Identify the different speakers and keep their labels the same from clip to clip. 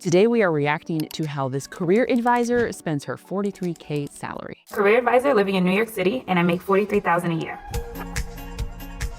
Speaker 1: Today we are reacting to how this career advisor spends her $43K salary.
Speaker 2: Career advisor living in New York City, and I make $43,000 a year.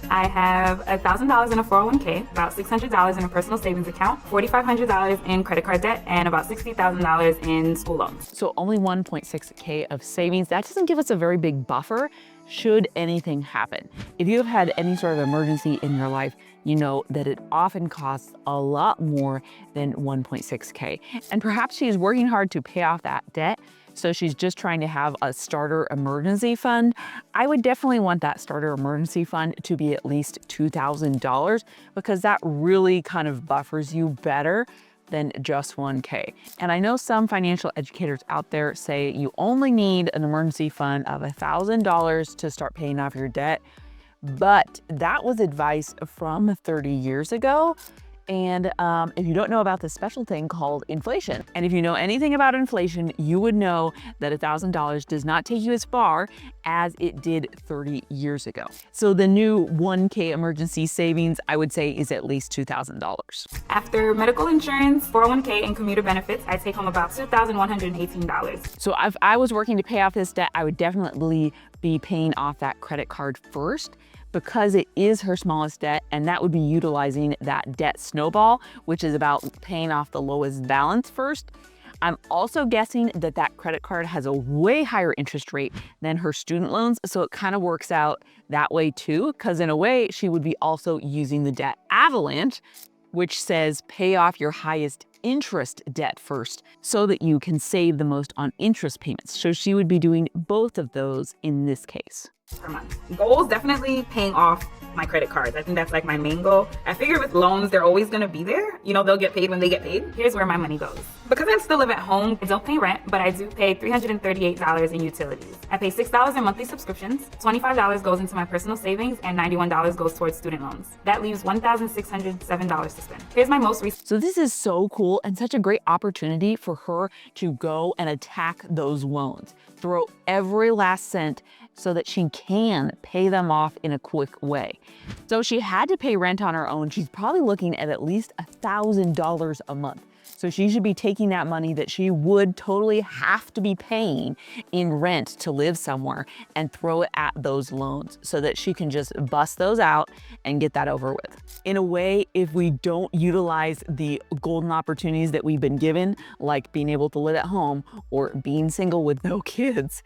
Speaker 2: I have $1,000 in a 401k, about $600 in a personal savings account, $4,500 in credit card debt, and about $60,000 in school loans.
Speaker 1: So only 1.6K of savings. That doesn't give us a very big buffer should anything happen. If you have had any sort of emergency in your life, you know that it often costs a lot more than 1.6K. And perhaps she's working hard to pay off that debt, so she's just trying to have a starter emergency fund. I would definitely want that starter emergency fund to be at least $2,000 because that really kind of buffers you better than just 1K. And I know some financial educators out there say you only need an emergency fund of $1,000 to start paying off your debt, but that was advice from 30 years ago. And if you don't know about this special thing called inflation, and if you know anything about inflation, you would know that $1,000 does not take you as far as it did 30 years ago. So the new 1K emergency savings, I would say, is at least $2,000.
Speaker 2: After medical insurance, 401k, and commuter benefits, I take home about $2,118.
Speaker 1: So if I was working to pay off this debt, I would definitely be paying off that credit card first, because it is her smallest debt, and that would be utilizing that debt snowball, which is about paying off the lowest balance first. I'm also guessing that that credit card has a way higher interest rate than her student loans, so it kind of works out that way too, because in a way, she would be also using the debt avalanche, which says pay off your highest interest debt first so that you can save the most on interest payments. So she would be doing both of those in this case.
Speaker 2: Per month. Goals, definitely paying off my credit cards. I think that's like my main goal. I figure with loans, they're always going to be there. You know, they'll get paid when they get paid. Here's where my money goes. Because I still live at home, I don't pay rent, but I do pay $338 in utilities. I pay $6 in monthly subscriptions, $25 goes into my personal savings, and $91 goes towards student loans. That leaves $1,607 to spend. Here's my most recent.
Speaker 1: So this is so cool and such a great opportunity for her to go and attack those loans. Throw every last cent so that she can pay them off in a quick way. So she had to pay rent on her own. She's probably looking at least $1,000 a month. So she should be taking that money that she would totally have to be paying in rent to live somewhere and throw it at those loans so that she can just bust those out and get that over with. In a way, if we don't utilize the golden opportunities that we've been given, like being able to live at home or being single with no kids,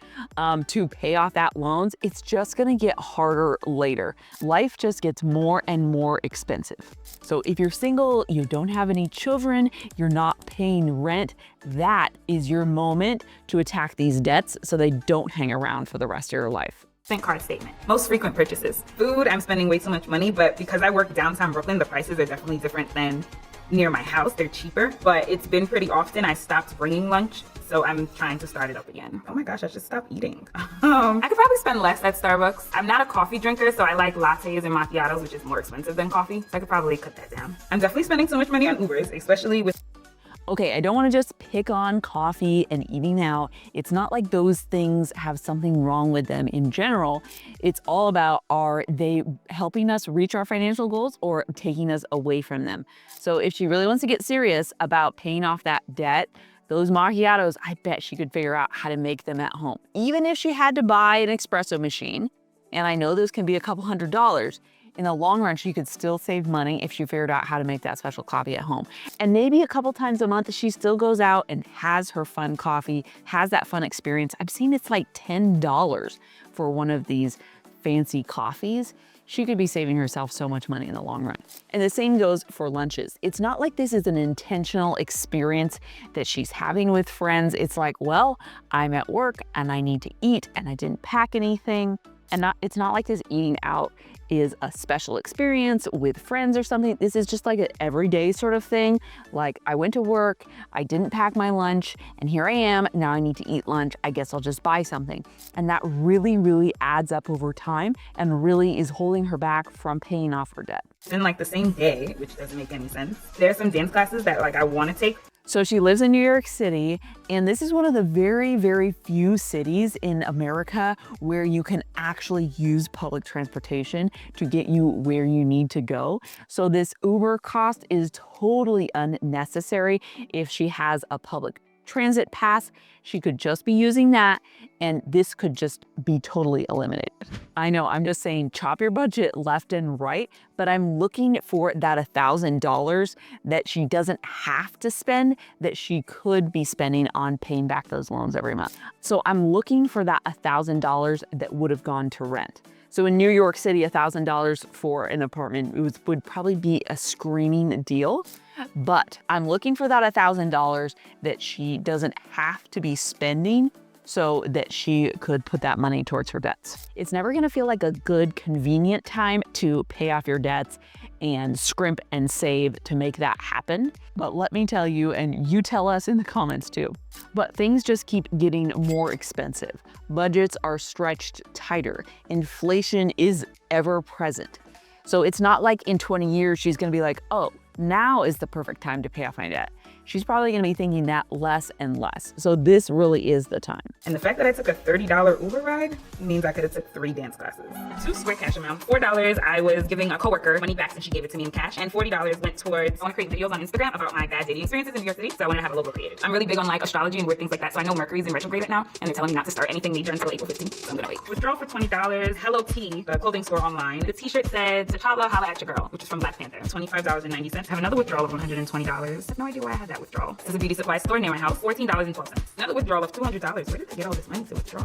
Speaker 1: to pay off that loans, it's just gonna get harder later. Life just gets more and more expensive. So if you're single, you don't have any children, you're not paying rent, that is your moment to attack these debts so they don't hang around for the rest of your life.
Speaker 2: Card statement. Most frequent purchases. Food, I'm spending way too much money, but because I work downtown Brooklyn, the prices are definitely different than near my house. They're cheaper, but it's been pretty often. I stopped bringing lunch, so I'm trying to start it up again. Oh my gosh, I should stop eating. I could probably spend less at Starbucks. I'm not a coffee drinker, so I like lattes and macchiatos, which is more expensive than coffee, so I could probably cut that down. I'm definitely spending too much money on Ubers, especially with...
Speaker 1: Okay, I don't want to just pick on coffee and eating out. It's not like those things have something wrong with them in general. It's all about, are they helping us reach our financial goals or taking us away from them? So if she really wants to get serious about paying off that debt, those macchiatos, I bet she could figure out how to make them at home. Even if she had to buy an espresso machine, and I know those can be a couple $100s, in the long run, she could still save money if she figured out how to make that special coffee at home. And maybe a couple times a month, she still goes out and has her fun coffee, has that fun experience. I've seen it's like $10 for one of these fancy coffees. She could be saving herself so much money in the long run. And the same goes for lunches. It's not like this is an intentional experience that she's having with friends. It's like, well, I'm at work and I need to eat and I didn't pack anything. And it's not like this eating out is a special experience with friends or something. This is just like an everyday sort of thing. Like, I went to work, I didn't pack my lunch, and here I am, now I need to eat lunch. I guess I'll just buy something. And that really, really adds up over time and really is holding her back from paying off her debt.
Speaker 2: In like the same day, which doesn't make any sense. There's some dance classes that like I want to take.
Speaker 1: So she lives in New York City, and this is one of the very, very few cities in America where you can actually use public transportation to get you where you need to go. So this Uber cost is totally unnecessary. If she has a public transit pass, she could just be using that, and this could just be totally eliminated. I know I'm just saying chop your budget left and right, but I'm looking for that $1,000 that she doesn't have to spend, that she could be spending on paying back those loans every month. So I'm looking for that $1,000 that would have gone to rent. So in New York City, $1,000 for an apartment would probably be a screaming deal. But I'm looking for that $1,000 that she doesn't have to be spending so that she could put that money towards her debts. It's never gonna feel like a good, convenient time to pay off your debts and scrimp and save to make that happen. But let me tell you, and you tell us in the comments too, but things just keep getting more expensive. Budgets are stretched tighter. Inflation is ever present. So it's not like in 20 years, she's gonna be like, oh, now is the perfect time to pay off my debt. She's probably gonna be thinking that less and less. So this really is the time.
Speaker 2: And the fact that I took a $30 Uber ride means I could have took 3 dance classes. 2 square cash amounts. $4 I was giving a coworker money back since she gave it to me in cash, and $40 went towards, I want to create videos on Instagram about my bad dating experiences in New York City, so I want to have a logo created. I'm really big on like astrology and weird things like that, so I know Mercury's in retrograde right now, and they're telling me not to start anything major until April 15th, so I'm gonna wait. Withdrawal for $20, Hello Tea, the clothing store online. The t-shirt said, T'Challa, holla at your girl, which is from Black Panther, $25.90. I have another withdrawal of $120. I have no idea why I had that withdrawal. This is a beauty supply store near my house, $14.12. Another withdrawal of $200. Where did I get all this money to withdraw?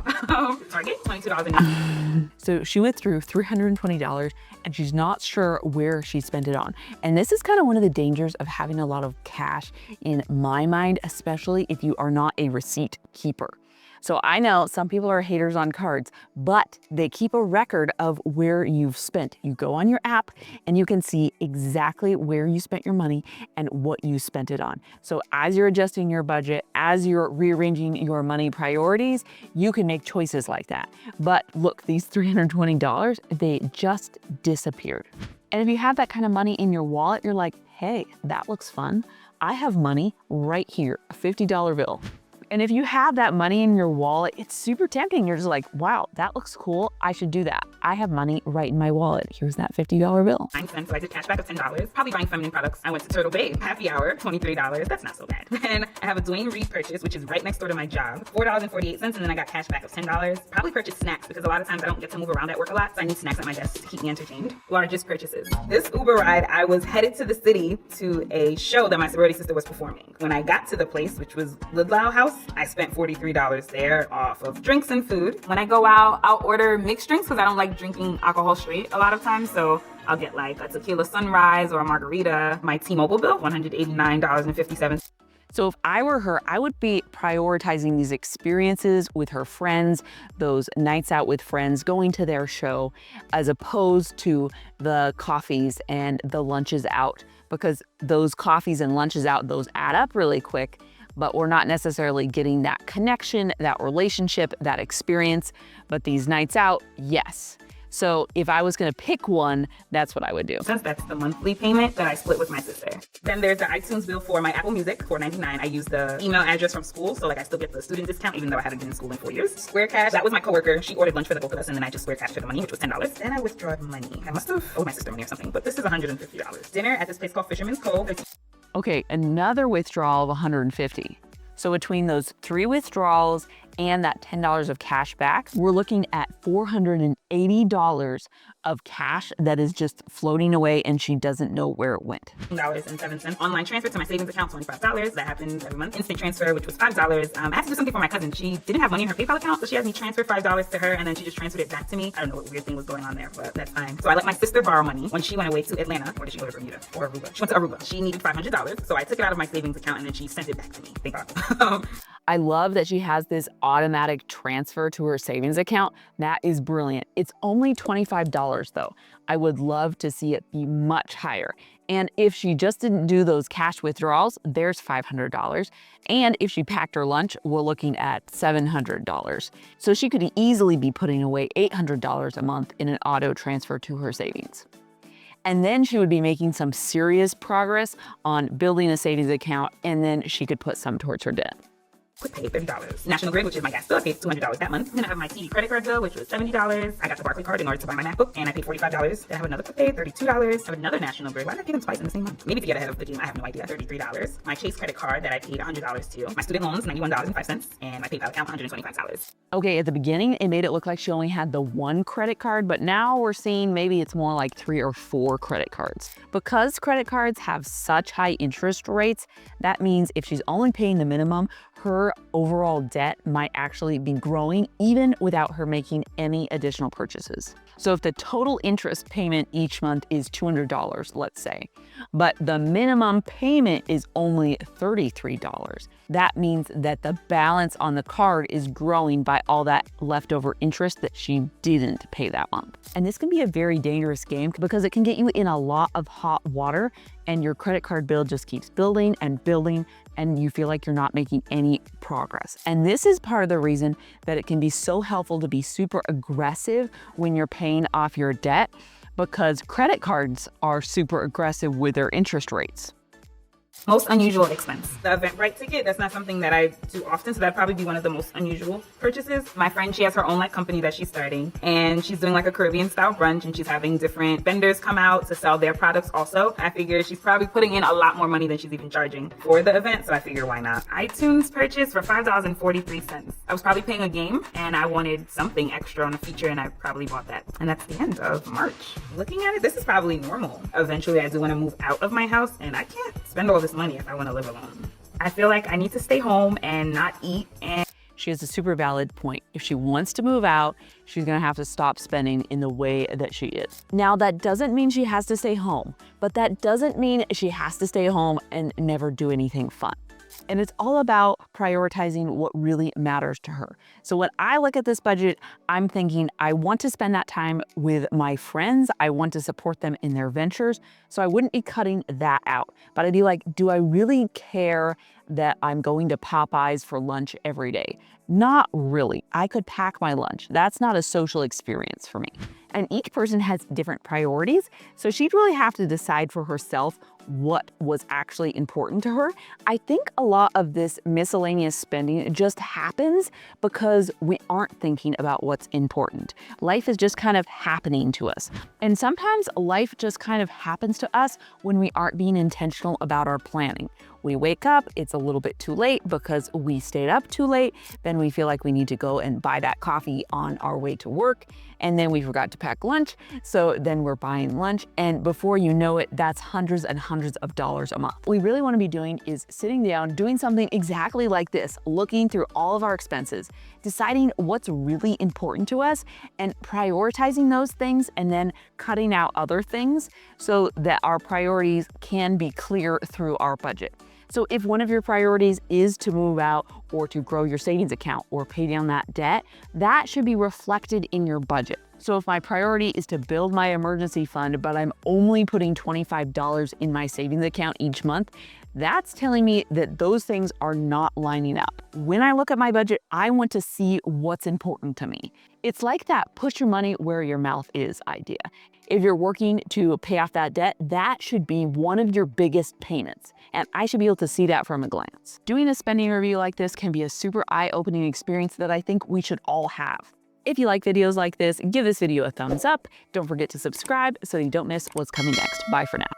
Speaker 2: Target, $22.90.
Speaker 1: So she withdrew $320 and she's not sure where she spent it on. And this is kind of one of the dangers of having a lot of cash in my mind, especially if you are not a receipt keeper. So I know some people are haters on cards, but they keep a record of where you've spent. You go on your app and you can see exactly where you spent your money and what you spent it on. So as you're adjusting your budget, as you're rearranging your money priorities, you can make choices like that. But look, these $320, they just disappeared. And if you have that kind of money in your wallet, you're like, hey, that looks fun. I have money right here, a $50 bill. And if you have that money in your wallet, it's super tempting. You're just like, wow, that looks cool. I should do that. I have money right in my wallet. Here's that $50 bill.
Speaker 2: 9 cents, so I did cash back of $10. Probably buying feminine products. I went to Turtle Bay, happy hour, $23. That's not so bad. Then I have a Dwayne Reed purchase, which is right next door to my job, $4.48, and then I got cash back of $10. Probably purchased snacks because a lot of times I don't get to move around at work a lot, so I need snacks at my desk to keep me entertained. Largest purchases. This Uber ride, I was headed to the city to a show that my sorority sister was performing. When I got to the place, which was Lidlau House, I spent $43 there off of drinks and food. When I go out, I'll order mixed drinks because I don't like drinking alcohol straight a lot of times. So I'll get like a tequila sunrise or a margarita. My T-Mobile bill, $189.57.
Speaker 1: So if I were her, I would be prioritizing these experiences with her friends, those nights out with friends, going to their show, as opposed to the coffees and the lunches out, because those coffees and lunches out, those add up really quick, but we're not necessarily getting that connection, that relationship, that experience. But these nights out, yes. So if I was gonna pick one, that's what I would do.
Speaker 2: Since that's the monthly payment that I split with my sister. Then there's the iTunes bill for my Apple Music, $4.99. I use the email address from school, so like I still get the student discount even though I haven't been in school in 4 years. Square Cash, that was my coworker. She ordered lunch for the both of us, and then I just Square Cashed her the money, which was $10. Then I withdrawed money. I must have owed my sister money or something, but this is $150. Dinner at this place called Fisherman's Cove.
Speaker 1: Okay, another withdrawal of $150. So between those 3 withdrawals and that $10 of cash back, we're looking at $480 of cash that is just floating away and she doesn't know where it went.
Speaker 2: $7.07. Online transfer to my savings account, $25. That happens every month. Instant transfer, which was $5. I had to do something for my cousin. She didn't have money in her PayPal account, so she had me transfer $5 to her, and then she just transferred it back to me. I don't know what weird thing was going on there, but that's fine. So I let my sister borrow money when she went away to Atlanta. Or did she go to Bermuda? Or Aruba? She went to Aruba. She needed $500, so I took it out of my savings account and then she sent it back to me. Thank God.
Speaker 1: I love that she has this automatic transfer to her savings account. That is brilliant. It's only $25 though. I would love to see it be much higher. And if she just didn't do those cash withdrawals, there's $500. And if she packed her lunch, we're looking at $700. So she could easily be putting away $800 a month in an auto transfer to her savings. And then she would be making some serious progress on building a savings account, and then she could put some towards her debt.
Speaker 2: Quick pay, $30. National Grid, which is my gas bill, I paid $200 that month. Then I have my TV credit card bill, which was $70. I got the Barclays card in order to buy my MacBook, and I paid $45. Then I have another quick pay, $32. I have another National Grid. Why did I pay them twice in the same month? Maybe to get ahead of the game, I have no idea. $33. My Chase credit card that I paid $100 to. My student loans, $91.05, and my PayPal account, $125.
Speaker 1: Okay, at the beginning, it made it look like she only had the one credit card, but now we're seeing maybe it's more like 3 or 4 credit cards. Because credit cards have such high interest rates, that means if she's only paying the minimum, her overall debt might actually be growing even without her making any additional purchases. So if the total interest payment each month is $200, let's say, but the minimum payment is only $33, that means that the balance on the card is growing by all that leftover interest that she didn't pay that month. And this can be a very dangerous game because it can get you in a lot of hot water and your credit card bill just keeps building and building and you feel like you're not making any progress. And this is part of the reason that it can be so helpful to be super aggressive when you're paying off your debt, because credit cards are super aggressive with their interest rates.
Speaker 2: Most unusual expense. The Eventbrite ticket, that's not something that I do often, so that'd probably be one of the most unusual purchases. My friend, she has her own company that she's starting, and she's doing a Caribbean style brunch, and she's having different vendors come out to sell their products also. I figure she's probably putting in a lot more money than she's even charging for the event, so I figure why not. iTunes purchase for $5.43. I was probably playing a game, and I wanted something extra on a feature, and I probably bought that. And that's the end of March. Looking at it, this is probably normal. Eventually, I do want to move out of my house, and I can't spend all this money if I want to live alone. I feel like I need to stay home and not eat. And
Speaker 1: she has a super valid point. If she wants to move out, she's gonna have to stop spending in the way that she is. Now, that doesn't mean she has to stay home, but that doesn't mean she has to stay home and never do anything fun. And it's all about prioritizing what really matters to her. So when I look at this budget, I'm thinking I want to spend that time with my friends. I want to support them in their ventures. So I wouldn't be cutting that out. But I'd be like, do I really care that I'm going to Popeyes for lunch every day? Not really. I could pack my lunch. That's not a social experience for me. And each person has different priorities, so she'd really have to decide for herself what was actually important to her. I think a lot of this miscellaneous spending just happens because we aren't thinking about what's important. Life is just kind of happening to us. And sometimes life just kind of happens to us when we aren't being intentional about our planning. We wake up, it's a little bit too late because we stayed up too late. Then we feel like we need to go and buy that coffee on our way to work. And then we forgot to pack lunch. So then we're buying lunch. And before you know it, that's hundreds and hundreds of dollars a month. What we really want to be doing is sitting down, doing something exactly like this, looking through all of our expenses, deciding what's really important to us and prioritizing those things and then cutting out other things so that our priorities can be clear through our budget. So if one of your priorities is to move out or to grow your savings account or pay down that debt, that should be reflected in your budget. So if my priority is to build my emergency fund, but I'm only putting $25 in my savings account each month, that's telling me that those things are not lining up. When I look at my budget, I want to see what's important to me. It's like that push your money where your mouth is idea. If you're working to pay off that debt, that should be one of your biggest payments. And I should be able to see that from a glance. Doing a spending review like this can be a super eye-opening experience that I think we should all have. If you like videos like this, give this video a thumbs up. Don't forget to subscribe so you don't miss what's coming next. Bye for now.